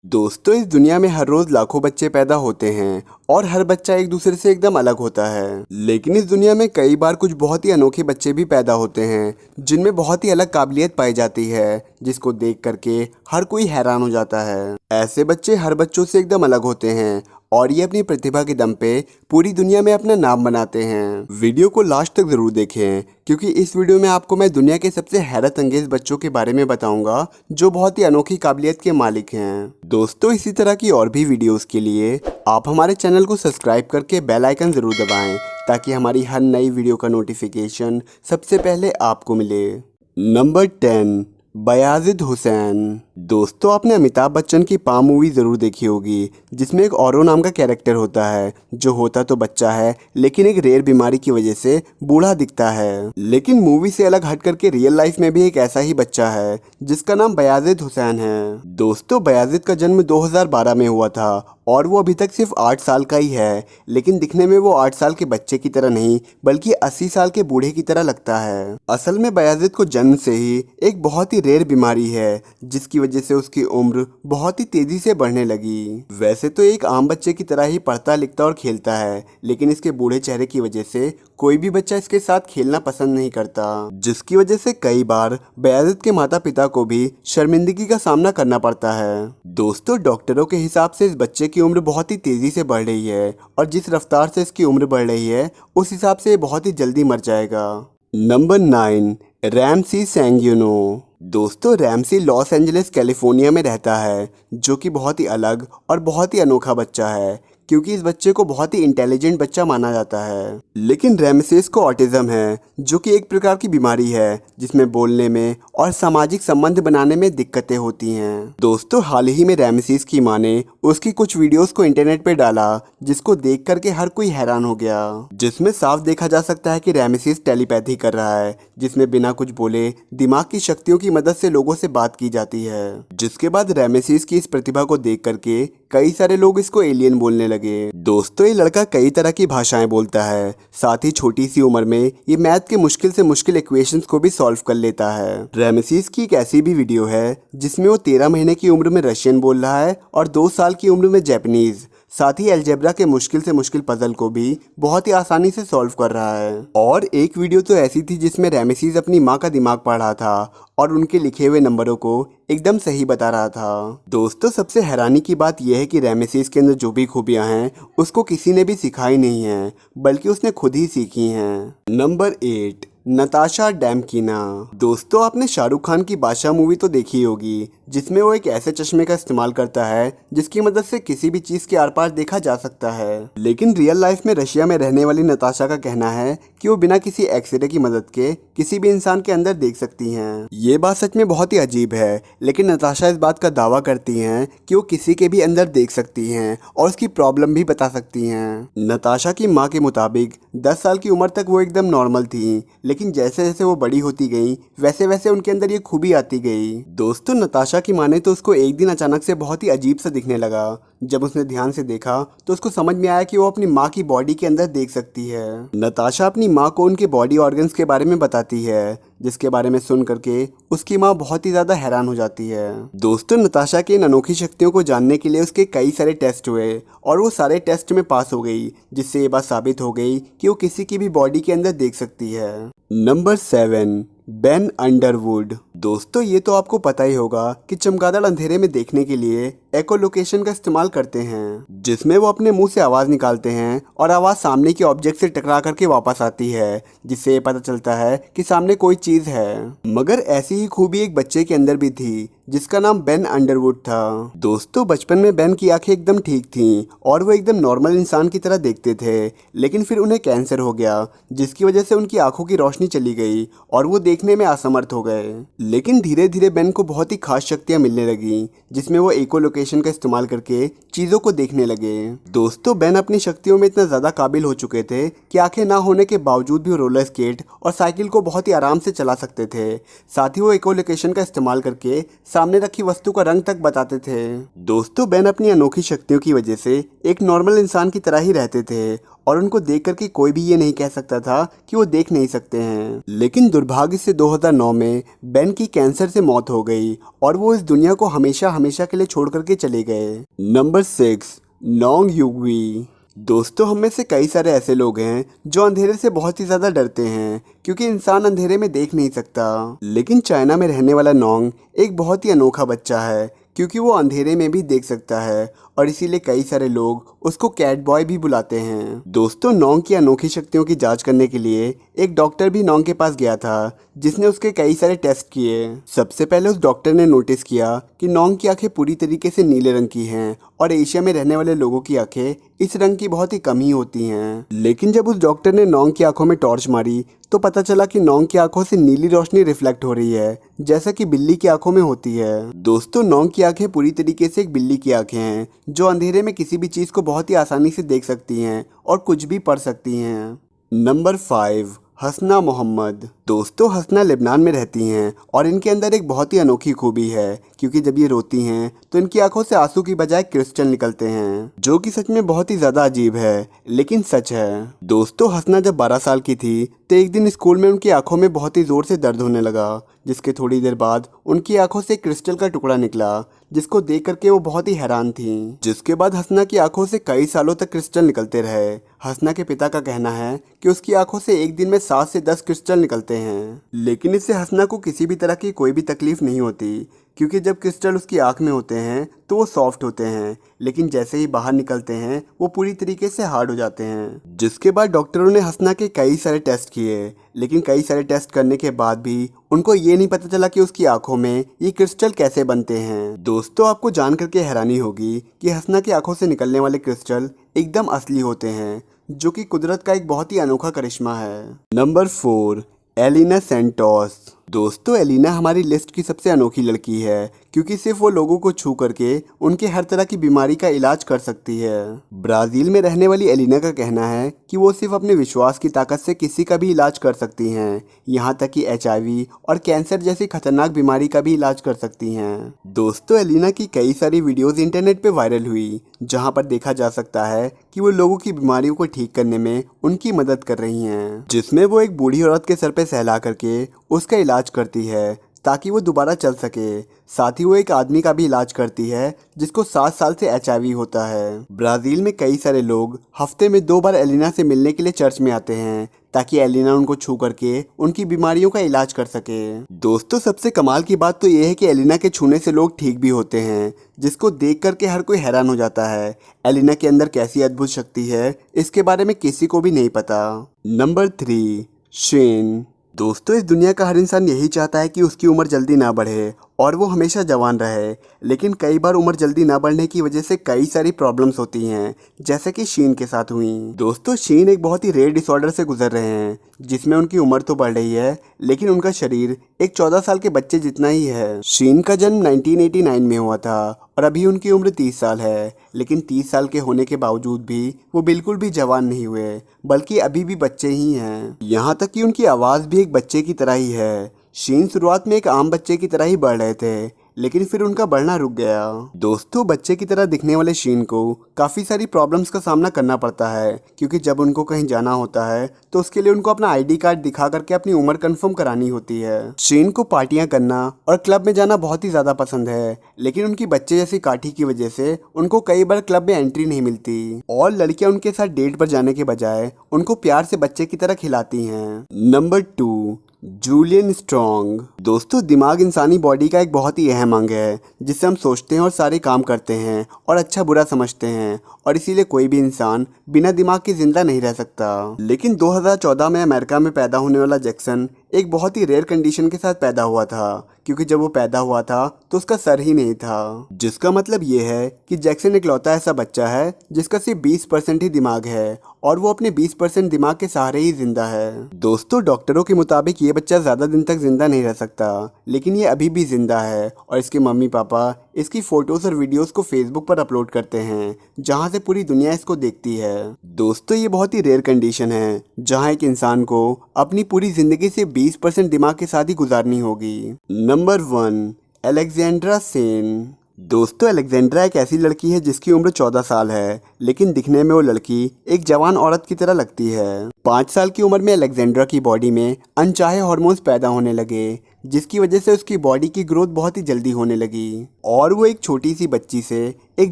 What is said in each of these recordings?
दोस्तों, इस दुनिया में हर रोज लाखों बच्चे पैदा होते हैं और हर बच्चा एक दूसरे से एकदम अलग होता है। लेकिन इस दुनिया में कई बार कुछ बहुत ही अनोखे बच्चे भी पैदा होते हैं जिनमें बहुत ही अलग काबिलियत पाई जाती है, जिसको देख करके हर कोई हैरान हो जाता है। ऐसे बच्चे हर बच्चों से एकदम अलग होते हैं और ये अपनी प्रतिभा के दम पे पूरी दुनिया में अपना नाम बनाते हैं। वीडियो को लास्ट तक जरूर देखें, क्योंकि इस वीडियो में आपको मैं दुनिया के सबसे हैरत अंगेज बच्चों के बारे में बताऊंगा जो बहुत ही अनोखी काबिलियत के मालिक हैं। दोस्तों, इसी तरह की और भी वीडियोस के लिए आप हमारे चैनल को सब्सक्राइब करके बेल आइकन जरूर दबाएं, ताकि हमारी हर नई वीडियो का नोटिफिकेशन सबसे पहले आपको मिले। नंबर 10, बयाजिद हुसैन। दोस्तों, आपने अमिताभ बच्चन की पा मूवी ज़रूर देखी होगी, जिसमें एक औरो नाम का कैरेक्टर होता है जो होता तो बच्चा है लेकिन एक रेयर बीमारी की वजह से बूढ़ा दिखता है। लेकिन मूवी से अलग हट करके रियल लाइफ में भी एक ऐसा ही बच्चा है जिसका नाम बयाजिद हुसैन है। दोस्तों, बयाजिद का जन्म 2012 में हुआ था और वो अभी तक सिर्फ 8 साल का ही है, लेकिन दिखने में वो 8 साल के बच्चे की तरह नहीं बल्कि 80 साल के बूढ़े की तरह लगता है। असल में बयाजिद को जन्म से ही एक बहुत ही रेयर बीमारी है, जिसकी वजह से उसकी उम्र बहुत ही तेजी से बढ़ने लगी। वैसे तो एक आम बच्चे की तरह ही पढ़ता लिखता और खेलता है, लेकिन इसके बूढ़े चेहरे की वजह से कोई भी बच्चा इसके साथ खेलना पसंद नहीं करता, जिसकी वजह से कई बार बयाजिद के माता पिता को भी शर्मिंदगी का सामना करना पड़ता है। दोस्तों, डॉक्टरों के हिसाब से इस बच्चे की उम्र बहुत ही तेजी से बढ़ रही है और जिस रफ्तार से इसकी उम्र बढ़ रही है उस हिसाब से ये बहुत ही जल्दी मर जाएगा। नंबर 9, रैमसी सैंगियोनो। दोस्तों, रैमसी लॉस एंजलिस कैलिफोर्निया में रहता है, जो कि बहुत ही अलग और बहुत ही अनोखा बच्चा है, क्योंकि इस बच्चे को बहुत ही इंटेलिजेंट बच्चा माना जाता है। लेकिन रैमसेस को ऑटिज्म है, जो कि एक प्रकार की बीमारी है जिसमें बोलने में और सामाजिक संबंध बनाने में दिक्कतें होती हैं। दोस्तों, हाल ही में रैमसेस की मां ने उसकी कुछ वीडियोस को इंटरनेट पे डाला, जिसको देख करके हर कोई हैरान हो गया, जिसमें साफ देखा जा सकता है कि रैमसेस टेलीपैथी कर रहा है, जिसमें बिना कुछ बोले दिमाग की शक्तियों की मदद से लोगों से बात की जाती है। जिसके बाद रैमसेस की इस प्रतिभा को देख करके कई सारे लोग इसको एलियन बोलने लगे। दोस्तों, ये लड़का कई तरह की भाषाएं बोलता है, साथ ही छोटी सी उम्र में ये मैथ के मुश्किल से मुश्किल इक्वेशंस को भी सॉल्व कर लेता है। रैमसेस की एक ऐसी भी वीडियो है जिसमें वो 13 महीने की उम्र में रशियन बोल रहा है और 2 साल की उम्र में जापानीज, साथ ही अलजेब्रा के मुश्किल से मुश्किल पजल को भी बहुत ही आसानी से सॉल्व कर रहा है। और एक वीडियो तो ऐसी थी जिसमें रैमसेस अपनी माँ का दिमाग पढ़ रहा था और उनके लिखे हुए नंबरों को एकदम सही बता रहा था। दोस्तों, सबसे हैरानी की बात यह है कि रैमसेस के अंदर जो भी खूबियां हैं उसको किसी ने भी सिखाई नहीं है, बल्कि उसने खुद ही सीखी हैं। नंबर 8, नताशा डैमकीना। दोस्तों, आपने शाहरुख खान की बादशाह मूवी तो देखी होगी, जिसमें वो एक ऐसे चश्मे का इस्तेमाल करता है जिसकी मदद से किसी भी चीज के आर पार देखा जा सकता है। लेकिन रियल लाइफ में रशिया में रहने वाली नताशा का कहना है कि वो बिना किसी एक्सरे की मदद के किसी भी इंसान के अंदर देख सकती हैं। ये बात सच में बहुत ही अजीब है, लेकिन नताशा इस बात का दावा करती हैं कि वो किसी के भी अंदर देख सकती हैं और उसकी प्रॉब्लम भी बता सकती हैं। नताशा की माँ के मुताबिक 10 साल की उम्र तक वो एकदम नॉर्मल थी, लेकिन जैसे जैसे वो बड़ी होती गई वैसे वैसे उनके अंदर ये खूबी आती गई। दोस्तों, नताशा की माँ ने तो उसको एक दिन अचानक से बहुत ही अजीब सा दिखने लगा। जब उसने ध्यान से देखा तो उसको समझ में आया कि वो अपनी माँ की बॉडी के अंदर देख सकती है। नताशा अपनी माँ को उनके बॉडी ऑर्गन्स के बारे में बताती है, जिसके बारे में सुन करके उसकी माँ बहुत ही ज़्यादा हैरान हो जाती है। दोस्तों, नताशा की इन अनोखी शक्तियों को जानने के लिए उसके कई सारे टेस्ट हुए और वो सारे टेस्ट में पास हो गई, जिससे ये बात साबित हो गई कि वो किसी की भी बॉडी के अंदर देख सकती है। Number 7, Ben Underwood. दोस्तों, ये तो आपको पता ही होगा कि चमगादड़ अंधेरे में देखने के लिए एको-लोकेशन का इस्तेमाल करते हैं, जिसमें वो अपने मुंह से आवाज़ निकालते हैं और आवाज़ सामने की ऑब्जेक्ट से टकरा करके वापस आती है, जिससे ये पता चलता है कि सामने कोई चीज़ है। मगर ऐसी ही खूबी एक बच्चे के अंदर भी थी, जिसका नाम बेन अंडरवुड था। दोस्तों, बचपन में बेन की आंखें एकदम ठीक थीं और वो एकदम नॉर्मल इंसान की तरह देखते थे, लेकिन फिर उन्हें कैंसर हो गया, जिसकी वजह से उनकी आंखों की रोशनी चली गई और वो देखने में असमर्थ हो गए। लेकिन धीरे धीरे बेन को बहुत ही खास शक्तियाँ मिलने लगीं, जिसमें वो एको-लोकेशन का इस्तेमाल करके चीज़ों को देखने लगे। दोस्तों, बेन अपनी शक्तियों में इतना ज़्यादा काबिल हो चुके थे कि आंखें ना होने के बावजूद भी रोलर स्केट और साइकिल को बहुत ही आराम से चला सकते थे। साथ ही वो एको-लोकेशन का इस्तेमाल करके सामने रखी वस्तु का रंग तक बताते थे। दोस्तों, बेन अपनी अनोखी शक्तियों की वजह से एक नॉर्मल इंसान की तरह ही रहते थे और उनको देख करके कोई भी ये नहीं कह सकता था कि वो देख नहीं सकते हैं। लेकिन दुर्भाग्य से 2009 में बेन की कैंसर से मौत हो गई और वो इस दुनिया को हमेशा हमेशा के लिए छोड़ करके चले गए। नंबर 6, नोंग यूवी। दोस्तों, हम में से कई सारे ऐसे लोग हैं जो अंधेरे से बहुत ही ज़्यादा डरते हैं क्योंकि इंसान अंधेरे में देख नहीं सकता। लेकिन चाइना में रहने वाला नोंग एक बहुत ही अनोखा बच्चा है क्योंकि वो अंधेरे में भी देख सकता है और इसीलिए कई सारे लोग उसको कैट बॉय भी बुलाते हैं। दोस्तों, नोंग की अनोखी शक्तियों की जांच करने के लिए एक डॉक्टर भी नोंग के पास गया था जिसने उसके कई सारे टेस्ट किए। सबसे पहले उस डॉक्टर ने नोटिस किया कि नोंग की आंखें पूरी तरीके से नीले रंग की हैं और एशिया में रहने वाले लोगों की आंखें इस रंग की बहुत ही कम ही होती हैं। लेकिन जब उस डॉक्टर ने नोंग की आंखों में टॉर्च मारी तो पता चला कि नोंग की आंखों से नीली रोशनी रिफ्लेक्ट हो रही है जैसा कि बिल्ली की आंखों में होती है। दोस्तों, नोंग की आंखें पूरी तरीके से एक बिल्ली की आंखें हैं जो अंधेरे में किसी भी चीज़ को बहुत ही आसानी से देख सकती हैं और कुछ भी पढ़ सकती हैं। नंबर 5, हसना मोहम्मद। दोस्तों, हसना लेबनान में रहती हैं और इनके अंदर एक बहुत ही अनोखी खूबी है क्योंकि जब ये रोती हैं तो इनकी आंखों से आंसू की बजाय क्रिस्टल निकलते हैं जो कि सच में बहुत ही ज़्यादा अजीब है लेकिन सच है। दोस्तों, हसना जब 12 साल की थी तो एक दिन स्कूल में उनकी आंखों में बहुत ही ज़ोर से दर्द होने लगा जिसके थोड़ी देर बाद उनकी आंखों से क्रिस्टल का टुकड़ा निकला जिसको देख करके वो बहुत ही हैरान थी। जिसके बाद हसना की आंखों से कई सालों तक क्रिस्टल निकलते रहे। हसना के पिता का कहना है कि उसकी आंखों से एक दिन में 7 से 10 क्रिस्टल निकलते हैं, लेकिन इससे हसना को किसी भी तरह की कोई भी तकलीफ नहीं होती क्योंकि जब क्रिस्टल उसकी आंख में होते हैं तो वो सॉफ्ट होते हैं, लेकिन जैसे ही बाहर निकलते हैं वो पूरी तरीके से हार्ड हो जाते हैं। जिसके बाद डॉक्टरों ने हसना के कई सारे टेस्ट किए, लेकिन कई सारे टेस्ट करने के बाद भी उनको ये नहीं पता चला कि उसकी आंखों में ये क्रिस्टल कैसे बनते हैं। दोस्तों, आपको जान करके हैरानी होगी कि हसना की आंखों से निकलने वाले क्रिस्टल एकदम असली होते हैं जो कि कुदरत का एक बहुत ही अनोखा करिश्मा है। Number 4, Elina Santos. दोस्तों, एलिना हमारी लिस्ट की सबसे अनोखी लड़की है क्योंकि सिर्फ वो लोगों को छू करके उनके हर तरह की बीमारी का इलाज कर सकती है। ब्राज़ील में रहने वाली एलिना का कहना है कि वो सिर्फ अपने विश्वास की ताकत से किसी का भी इलाज कर सकती हैं, यहाँ तक कि HIV और कैंसर जैसी खतरनाक बीमारी का भी इलाज कर सकती हैं। दोस्तों, एलिना की कई सारी वीडियोस इंटरनेट पे वायरल हुई जहाँ पर देखा जा सकता है कि वो लोगों की बीमारियों को ठीक करने में उनकी मदद कर रही हैं, जिसमें वो एक बूढ़ी औरत के सर पे सहला करके उसका इलाज करती है ताकि वो दोबारा चल सके। साथ ही वो एक आदमी का भी इलाज करती है जिसको 7 साल से HIV होता है। ब्राज़ील में कई सारे लोग हफ्ते में 2 बार एलिना से मिलने के लिए चर्च में आते हैं ताकि एलिना उनको छू करके उनकी बीमारियों का इलाज कर सके। दोस्तों, सबसे कमाल की बात तो ये है कि एलिना के छूने से लोग ठीक भी होते हैं जिसको देख करके हर कोई हैरान हो जाता है। एलिना के अंदर कैसी अद्भुत शक्ति है इसके बारे में किसी को भी नहीं पता। Number 3, Shane. दोस्तों, इस दुनिया का हर इंसान यही चाहता है कि उसकी उम्र जल्दी ना बढ़े और वो हमेशा जवान रहे, लेकिन कई बार उम्र जल्दी ना बढ़ने की वजह से कई सारी प्रॉब्लम्स होती हैं जैसे कि शीन के साथ हुई। दोस्तों, शीन एक बहुत ही रेयर डिसऑर्डर से गुजर रहे हैं जिसमें उनकी उम्र तो बढ़ रही है लेकिन उनका शरीर एक 14 साल के बच्चे जितना ही है। शीन का जन्म 1989 में हुआ था और अभी उनकी उम्र 30 साल है, लेकिन 30 साल के होने के बावजूद भी वो बिल्कुल भी जवान नहीं हुए बल्कि अभी भी बच्चे ही हैं। यहाँ तक कि उनकी आवाज़ भी एक बच्चे की तरह ही है। शीन शुरुआत में एक आम बच्चे की तरह ही बढ़ रहे थे लेकिन फिर उनका बढ़ना रुक गया। दोस्तों, बच्चे की तरह दिखने वाले शीन को काफ़ी सारी प्रॉब्लम्स का सामना करना पड़ता है क्योंकि जब उनको कहीं जाना होता है तो उसके लिए उनको अपना ID कार्ड दिखा करके अपनी उम्र कंफर्म करानी होती है। शीन को पार्टियां करना और क्लब में जाना बहुत ही ज़्यादा पसंद है, लेकिन उनकी बच्चे जैसी काठी की वजह से उनको कई बार क्लब में एंट्री नहीं मिलती और लड़कियां उनके साथ डेट पर जाने के बजाय उनको प्यार से बच्चे की तरह खिलाती हैं। Number 2, Julian Strong. दोस्तों, दिमाग इंसानी बॉडी का एक बहुत ही अहम अंग है जिससे हम सोचते हैं और सारे काम करते हैं और अच्छा बुरा समझते हैं और इसीलिए कोई भी इंसान बिना दिमाग के जिंदा नहीं रह सकता। लेकिन 2014 में अमेरिका में पैदा होने वाला जैक्सन एक बहुत ही रेयर कंडीशन के साथ पैदा हुआ था क्योंकि जब वो पैदा हुआ था तो उसका सर ही नहीं था, जिसका मतलब ये है कि जैक्सन इकलौता ऐसा बच्चा है जिसका सिर्फ 20% ही दिमाग है और वो अपने 20% दिमाग के सहारे ही जिंदा है। दोस्तों, डॉक्टरों के मुताबिक ये बच्चा ज़्यादा दिन तक जिंदा नहीं रह सकता, लेकिन ये अभी भी जिंदा है और इसके मम्मी पापा इसकी फ़ोटोज़ और वीडियोज़ को फेसबुक पर अपलोड करते हैं जहाँ से पूरी दुनिया इसको देखती है। दोस्तों, ये बहुत ही रेयर कंडीशन है जहाँ एक इंसान को अपनी पूरी ज़िंदगी से 20% दिमाग के साथ ही गुजारनी होगी। Number 1, Alexandra Sen. दोस्तों, अलेक्जेंड्रा एक ऐसी लड़की है जिसकी उम्र 14 साल है, लेकिन दिखने में वो लड़की एक जवान औरत की तरह लगती है। 5 साल की उम्र में अलेक्जेंड्रा की बॉडी में अनचाहे हार्मोन्स पैदा होने लगे, जिसकी वजह से उसकी बॉडी की ग्रोथ बहुत ही जल्दी होने लगी और वो एक छोटी सी बच्ची से एक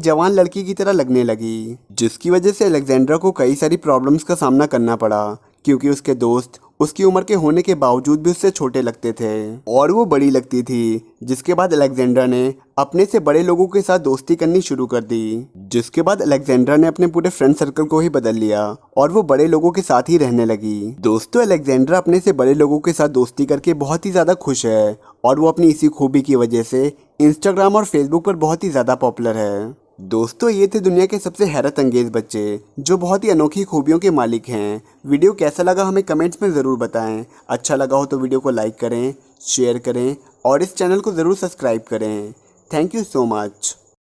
जवान लड़की की तरह लगने लगी, जिसकी वजह से अलेक्जेंड्रा को कई सारी प्रॉब्लम्स का सामना करना पड़ा, क्योंकि उसके दोस्त उसकी उम्र के होने के बावजूद भी उससे छोटे लगते थे और वो बड़ी लगती थी। जिसके बाद अलेक्जेंड्रा ने अपने से बड़े लोगों के साथ दोस्ती करनी शुरू कर दी, जिसके बाद अलेक्जेंड्रा ने अपने पूरे फ्रेंड सर्कल को ही बदल लिया और वो बड़े लोगों के साथ ही रहने लगी। दोस्तों, अलेक्जेंड्रा अपने से बड़े लोगों के साथ दोस्ती करके बहुत ही ज़्यादा खुश है और वो अपनी इसी खूबी की वजह से इंस्टाग्राम और फेसबुक पर बहुत ही ज़्यादा पॉपुलर है। दोस्तों, ये थे दुनिया के सबसे हैरत अंगेज बच्चे जो बहुत ही अनोखी खूबियों के मालिक हैं। वीडियो कैसा लगा हमें कमेंट्स में ज़रूर बताएं। अच्छा लगा हो तो वीडियो को लाइक करें, शेयर करें और इस चैनल को ज़रूर सब्सक्राइब करें। Thank you so much.